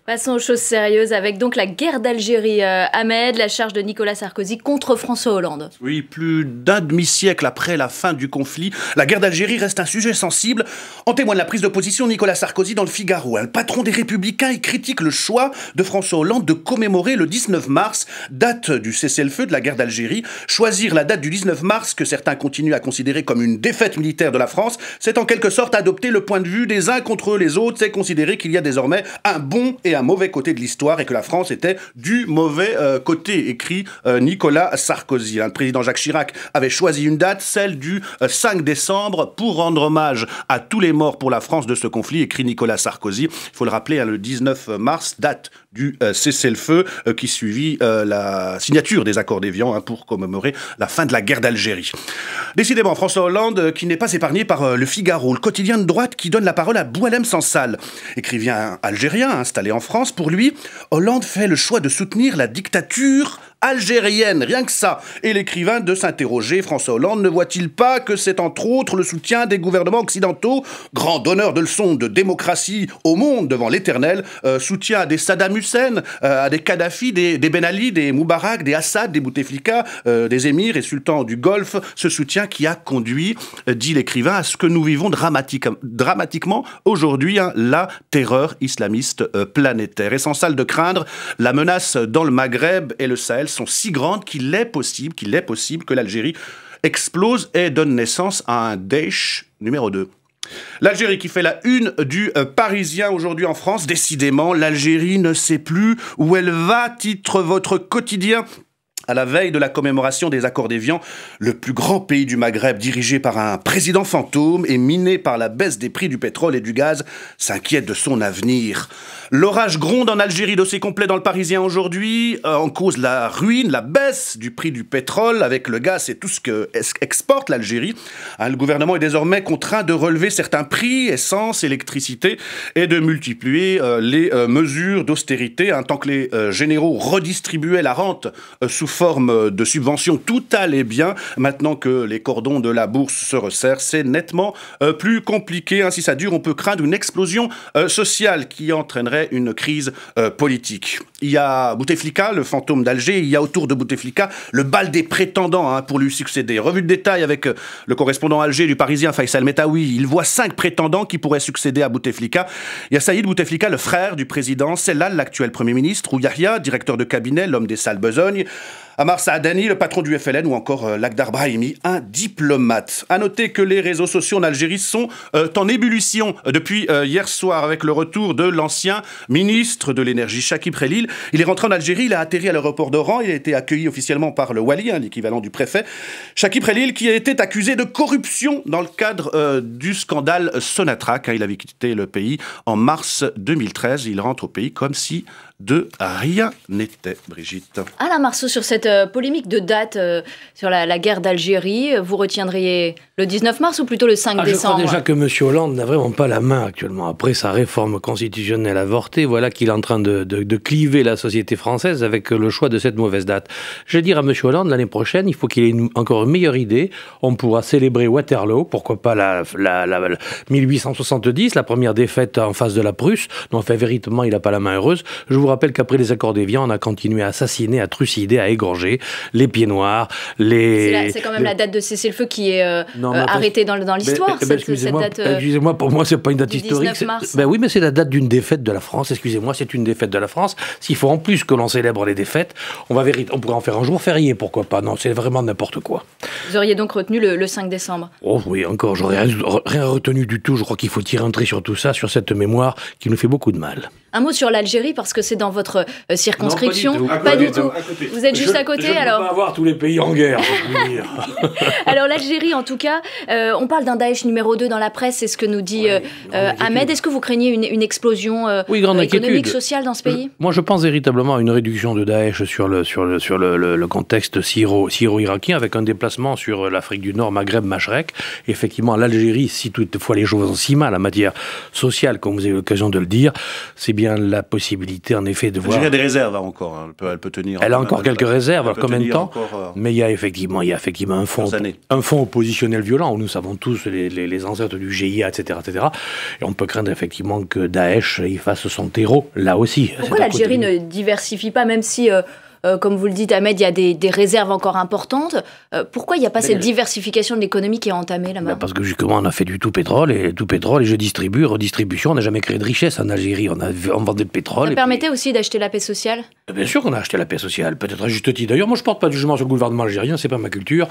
Passons aux choses sérieuses avec donc la guerre d'Algérie. Ahmed, la charge de Nicolas Sarkozy contre François Hollande. Oui, plus d'un demi-siècle après la fin du conflit, la guerre d'Algérie reste un sujet sensible. En témoigne la prise de position de Nicolas Sarkozy dans le Figaro. Le patron des Républicains il critique le choix de François Hollande de commémorer le 19 mars, date du cessez-le-feu de la guerre d'Algérie. Choisir la date du 19 mars, que certains continuent à considérer comme une défaite militaire de la France, c'est en quelque sorte adopter le point de vue des uns contre les autres. C'est considérer qu'il y a désormais un bon et un mauvais côté de l'histoire et que la France était du mauvais côté, écrit Nicolas Sarkozy. Le président Jacques Chirac avait choisi une date, celle du 5 décembre, pour rendre hommage à tous les morts pour la France de ce conflit, écrit Nicolas Sarkozy. Il faut le rappeler, le 19 mars, date du cessez-le-feu qui suivit la signature des accords d'Évian pour commémorer la fin de la guerre d'Algérie. Décidément, François Hollande qui n'est pas épargné par Le Figaro, le quotidien de droite qui donne la parole à Boualem Sansal, écrivain algérien installé en France. Pour lui, Hollande fait le choix de soutenir la dictature algérienne, rien que ça. Et l'écrivain de s'interroger, François Hollande ne voit-il pas que c'est entre autres le soutien des gouvernements occidentaux, grand donneur de leçons de démocratie au monde devant l'éternel, soutien à des Saddam Hussein, à des Kadhafi, des Ben Ali, des Moubarak, des Assad, des Bouteflika, des émirs et sultans du Golfe, ce soutien qui a conduit, dit l'écrivain, à ce que nous vivons dramatiquement aujourd'hui, la terreur islamiste planétaire. Et sans salle de craindre, la menace dans le Maghreb et le Sahel sont si grandes qu'il est possible que l'Algérie explose et donne naissance à un Daesh numéro 2. L'Algérie qui fait la une du Parisien aujourd'hui en France. Décidément, l'Algérie ne sait plus où elle va, titre votre quotidien. À la veille de la commémoration des accords d'Évian, le plus grand pays du Maghreb, dirigé par un président fantôme et miné par la baisse des prix du pétrole et du gaz, s'inquiète de son avenir. L'orage gronde en Algérie, dossier complet dans le Parisien aujourd'hui. En cause la ruine, la baisse du prix du pétrole avec le gaz et tout ce que exporte l'Algérie. Le gouvernement est désormais contraint de relever certains prix, essence, électricité, et de multiplier les mesures d'austérité, tant que les généraux redistribuaient la rente sous forme de subventions. Tout allait bien. Maintenant que les cordons de la bourse se resserrent, c'est nettement plus compliqué. Si ça dure, on peut craindre une explosion sociale qui entraînerait une crise politique. Il y a Bouteflika, le fantôme d'Alger. Il y a autour de Bouteflika le bal des prétendants pour lui succéder. Revue de détail avec le correspondant Alger du Parisien, Faisal Metaoui. Il voit 5 prétendants qui pourraient succéder à Bouteflika. Il y a Saïd Bouteflika, le frère du président, Sellal, l'actuel Premier ministre, ou Yahya, directeur de cabinet, l'homme des sales besognes, Amar Saadani, le patron du FLN, ou encore Lakhdar Brahimi, un diplomate. À noter que les réseaux sociaux en Algérie sont en ébullition depuis hier soir avec le retour de l'ancien ministre de l'énergie, Chakib Khalil. Il est rentré en Algérie, il a atterri à l'aéroport d'Oran, il a été accueilli officiellement par le Wali, l'équivalent du préfet. Chakib Khalil qui a été accusé de corruption dans le cadre du scandale Sonatrach. Il avait quitté le pays en mars 2013. Il rentre au pays comme si de rien n'était, Brigitte. Alain Marceau, sur cette polémique de date sur la guerre d'Algérie, vous retiendriez le 19 mars ou plutôt le 5 décembre? Je crois déjà que M. Hollande n'a vraiment pas la main actuellement. Après sa réforme constitutionnelle avortée, voilà qu'il est en train de cliver la société française avec le choix de cette mauvaise date. Je vais dire à M. Hollande, l'année prochaine, il faut qu'il ait encore une meilleure idée. On pourra célébrer Waterloo, pourquoi pas la 1870, la première défaite en face de la Prusse. Non, enfin, véritablement, il n'a pas la main heureuse. Je vous rappelle qu'après les accords d'Évian, on a continué à assassiner, à trucider, à égorger les pieds noirs, C'est quand même la date de cessez-le-feu qui est arrêtée dans l'histoire, excusez-moi, pour moi, c'est pas une date historique. Oui, mais c'est la date d'une défaite de la France. Excusez-moi, c'est une défaite de la France. S'il faut en plus que l'on célèbre les défaites, on pourrait en faire un jour férié, pourquoi pas. Non, c'est vraiment n'importe quoi. Vous auriez donc retenu le 5 décembre? Oh oui, encore, j'aurais rien retenu du tout. Je crois qu'il faut tirer un trait sur tout ça, sur cette mémoire qui nous fait beaucoup de mal. Un mot sur l'Algérie, parce que c'est dans votre circonscription. Non, pas du tout. Vous êtes juste à côté, alors. Je ne peux pas avoir tous les pays en guerre, je peux dire. Alors l'Algérie, en tout cas, on parle d'un Daesh numéro 2 dans la presse, c'est ce que nous dit Ahmed. Est-ce que vous craignez une explosion économique, sociale dans ce pays? Moi, je pense véritablement à une réduction de Daesh sur le contexte syro-irakien, avec un déplacement sur l'Afrique du Nord, Maghreb, Machrek. Effectivement, l'Algérie, si toutefois les choses vont si mal en matière sociale, comme vous avez l'occasion de le dire, c'est bien la possibilité, en effet, de voir... Il y a des réserves encore, elle peut tenir. Elle a encore quelques réserves. réserve. Alors combien de temps Mais il y a effectivement un fond oppositionnel violent, où nous savons tous les ancêtres du GIA, etc., etc. Et on peut craindre effectivement que Daesh y fasse son terreau, là aussi. Pourquoi l'Algérie ne diversifie pas, même si... comme vous le dites, Ahmed, il y a des réserves encore importantes. Pourquoi il n'y a pas cette diversification de l'économie qui est entamée là-bas? Parce que justement, on a fait du tout pétrole, et je distribue, redistribution. On n'a jamais créé de richesse en Algérie. On vendait le pétrole. Ça permettait aussi d'acheter la paix sociale? Bien sûr qu'on a acheté la paix sociale, peut-être à juste titre. D'ailleurs, moi, je ne porte pas de jugement sur le gouvernement algérien, c'est pas ma culture,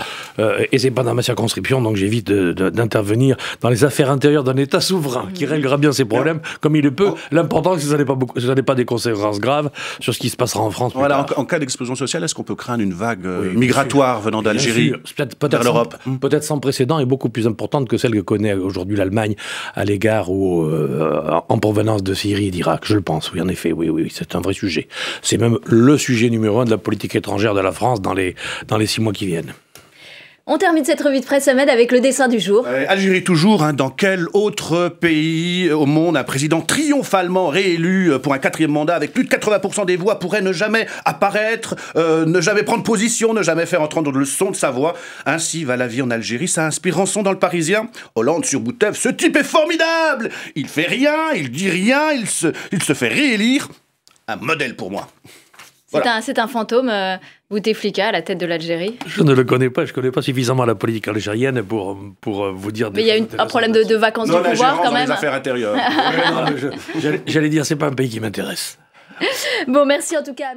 et c'est pas dans ma circonscription, donc j'évite d'intervenir dans les affaires intérieures d'un État souverain qui réglera bien ses problèmes comme il le peut. L'important, c'est que ça n'ait pas des conséquences graves sur ce qui se passera en France. Voilà, en cas d'explosion sociale, est-ce qu'on peut craindre une vague migratoire venant d'Algérie vers l'Europe? Peut-être sans précédent et beaucoup plus importante que celle que connaît aujourd'hui l'Allemagne à l'égard ou en provenance de Syrie et d'Irak. Je le pense, oui, en effet, oui, c'est un vrai sujet. C'est même le sujet numéro 1 de la politique étrangère de la France dans les 6 mois qui viennent. On termine cette revue de presse, Ahmed, avec le dessin du jour. Algérie toujours, dans quel autre pays au monde un président triomphalement réélu pour un 4e mandat avec plus de 80% des voix pourrait ne jamais apparaître, ne jamais prendre position, ne jamais faire entendre le son de sa voix? Ainsi va la vie en Algérie, ça inspire Rançon dans Le Parisien. Hollande sur Bouteflika, ce type est formidable. Il fait rien, il dit rien, il se fait réélire. Un modèle pour moi. Voilà. C'est un fantôme, Bouteflika, à la tête de l'Algérie. Je ne le connais pas, je ne connais pas suffisamment la politique algérienne pour vous dire... Mais il y a un problème de vacances du pouvoir quand même. Dans les affaires intérieures. J'allais dire, c'est pas un pays qui m'intéresse. Bon, merci en tout cas, Ahmed.